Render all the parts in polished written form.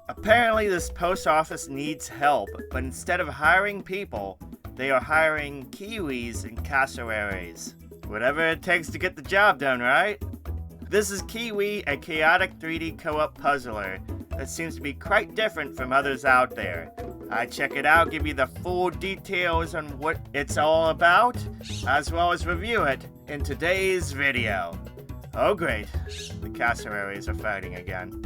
Apparently this post office needs help, but instead of hiring people, they are hiring KeyWes and cassowaries. Whatever it takes to get the job done, right? This is KeyWe, a chaotic 3D co-op puzzler that seems to be quite different from others out there. I check it out, give you the full details on what it's all about, as well as review it in today's video. Oh great, the cassowaries are fighting again.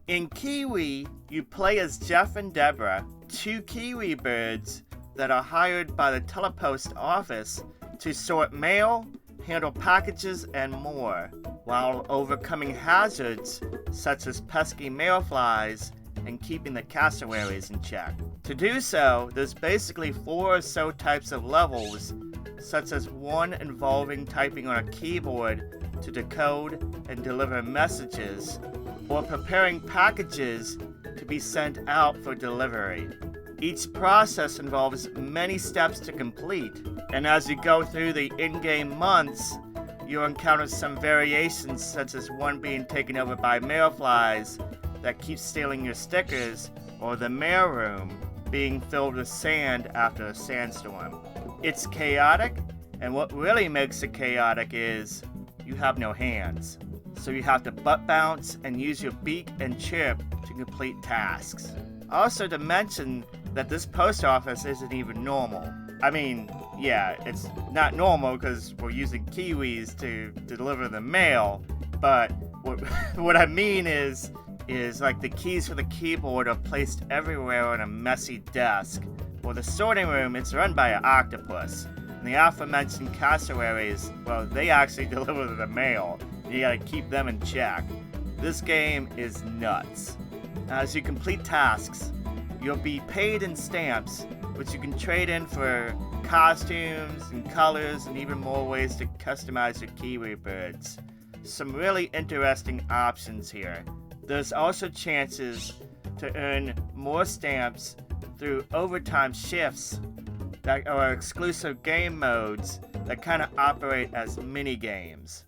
In KeyWe, you play as Jeff and Deborah, two KeyWe birds that are hired by the telepost office to sort mail, handle packages, and more, while overcoming hazards such as pesky mailflies and keeping the cassowaries in check. To do so, there's basically 4 or so types of levels, such as one involving typing on a keyboard to decode and deliver messages, or preparing packages to be sent out for delivery. Each process involves many steps to complete, and as you go through the in-game months, you'll encounter some variations, such as one being taken over by mailflies that keep stealing your stickers, or the mailroom being filled with sand after a sandstorm. It's chaotic, and what really makes it chaotic is you have no hands. So you have to butt bounce and use your beak and chirp to complete tasks. Also to mention that this post office isn't even normal. I mean, yeah, it's not normal because we're using KeyWes to deliver the mail, but what I mean is like the keys for the keyboard are placed everywhere on a messy desk. Well, the sorting room, it's run by an octopus. And the aforementioned cassowaries, well, they actually deliver the mail. You gotta keep them in check. This game is nuts. As you complete tasks, you'll be paid in stamps, which you can trade in for costumes and colors and even more ways to customize your KeyWe birds. Some really interesting options here. There's also chances to earn more stamps through overtime shifts that are exclusive game modes that kind of operate as mini games.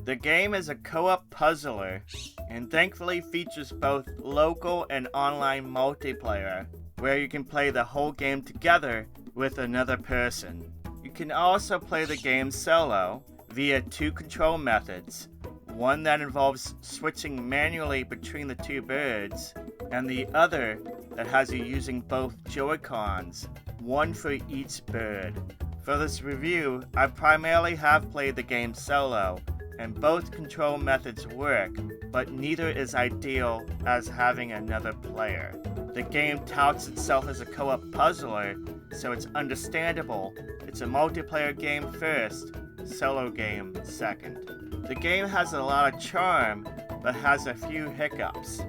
The game is a co-op puzzler and thankfully features both local and online multiplayer, where you can play the whole game together with another person. You can also play the game solo via 2 control methods, one that involves switching manually between the 2 birds, and the other that has you using both Joy-Cons, one for each bird. For this review, I primarily have played the game solo, and both control methods work, but neither is ideal as having another player. The game touts itself as a co-op puzzler, so it's understandable. It's a multiplayer game first, solo game second. The game has a lot of charm, but has a few hiccups.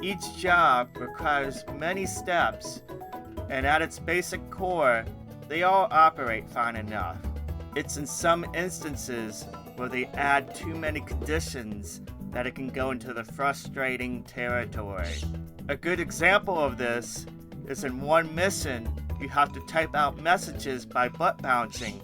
Each job requires many steps, and at its basic core, they all operate fine enough. It's in some instances where they add too many conditions that it can go into the frustrating territory. A good example of this is in one mission, you have to type out messages by butt bouncing,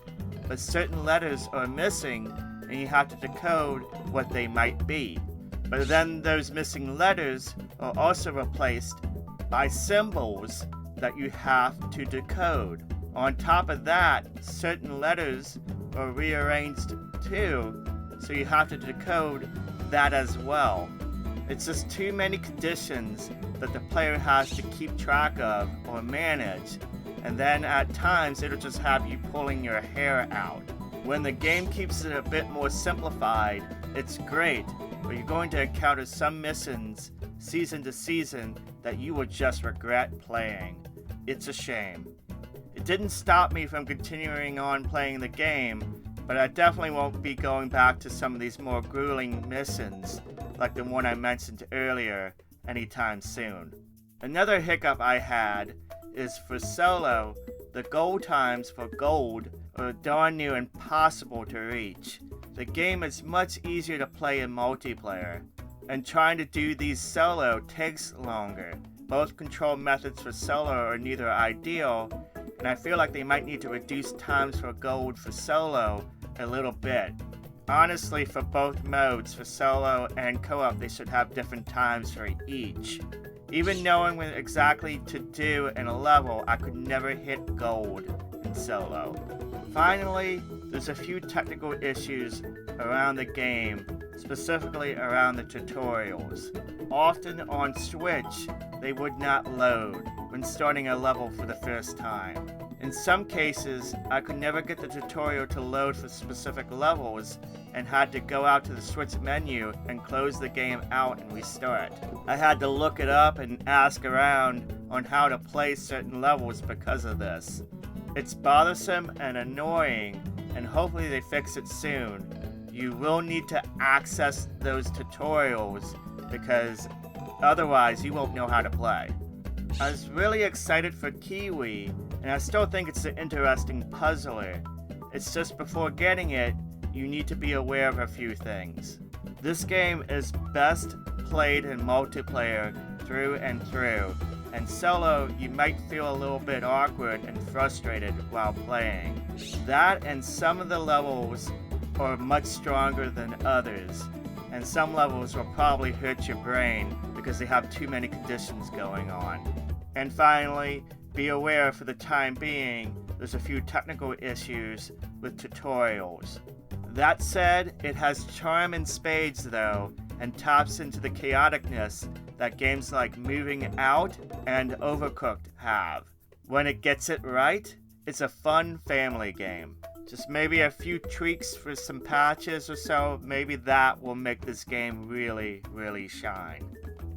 but certain letters are missing and you have to decode what they might be. But then those missing letters are also replaced by symbols that you have to decode. On top of that, certain letters are rearranged too, so you have to decode that as well. It's just too many conditions that the player has to keep track of or manage, and then at times it'll just have you pulling your hair out. When the game keeps it a bit more simplified, it's great, but you're going to encounter some missions season to season that you will just regret playing. It's a shame. It didn't stop me from continuing on playing the game, but I definitely won't be going back to some of these more grueling missions, like the one I mentioned earlier, anytime soon. Another hiccup I had is for solo, the goal times for gold are darn near impossible to reach. The game is much easier to play in multiplayer, and trying to do these solo takes longer. Both control methods for solo are neither ideal, and I feel like they might need to reduce times for gold for solo a little bit. Honestly, for both modes, for solo and co-op, they should have different times for each. Even knowing what exactly to do in a level, I could never hit gold in solo. Finally, there's a few technical issues around the game, specifically around the tutorials. Often on Switch, they would not load when starting a level for the first time. In some cases, I could never get the tutorial to load for specific levels and had to go out to the Switch menu and close the game out and restart. I had to look it up and ask around on how to play certain levels because of this. It's bothersome and annoying, and hopefully they fix it soon. You will need to access those tutorials because otherwise you won't know how to play. I was really excited for KeyWe, and I still think it's an interesting puzzler. It's just before getting it, you need to be aware of a few things. This game is best played in multiplayer through and through, and solo you might feel a little bit awkward and frustrated while playing. That and some of the levels are much stronger than others, and some levels will probably hurt your brain because they have too many conditions going on. And finally, be aware for the time being, there's a few technical issues with tutorials. That said, it has charm in spades though, and taps into the chaoticness that games like Moving Out and Overcooked have. When it gets it right, it's a fun family game. Just maybe a few tweaks for some patches or so, maybe that will make this game really, really shine.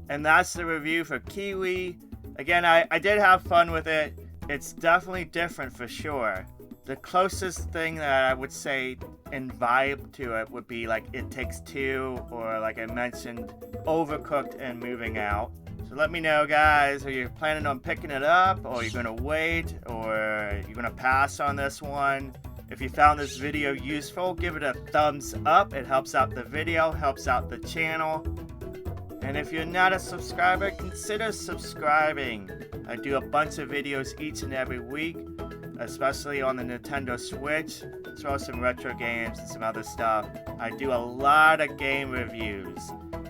And that's the review for KeyWe. Again, I did have fun with it. It's definitely different for sure. The closest thing that I would say in vibe to it would be like It Takes Two, or like I mentioned, Overcooked and Moving Out. So let me know, guys, are you planning on picking it up, or are you gonna wait, or you're gonna pass on this one? If you found this video useful, give it a thumbs up. It helps out the video, helps out the channel. And if you're not a subscriber, consider subscribing. I do a bunch of videos each and every week, especially on the Nintendo Switch, as well as some retro games and some other stuff. I do a lot of game reviews,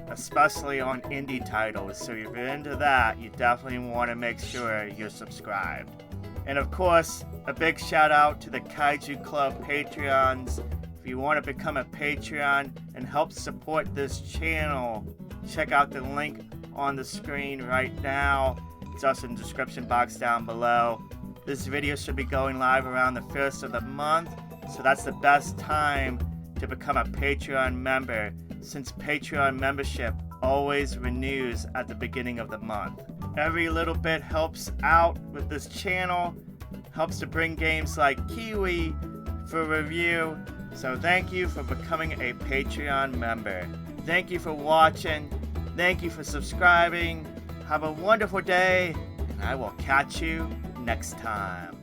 especially on indie titles, so if you're into that, you definitely want to make sure you're subscribed. And of course, a big shout out to the Kaiju Club Patreons. If you want to become a Patreon and help support this channel, check out the link on the screen right now. It's also in the description box down below. This video should be going live around the 1st of the month, so that's the best time to become a Patreon member, since Patreon membership always renews at the beginning of the month. Every little bit helps out with this channel, helps to bring games like KeyWe for review, so thank you for becoming a Patreon member. Thank you for watching, thank you for subscribing, have a wonderful day, and I will catch you next time.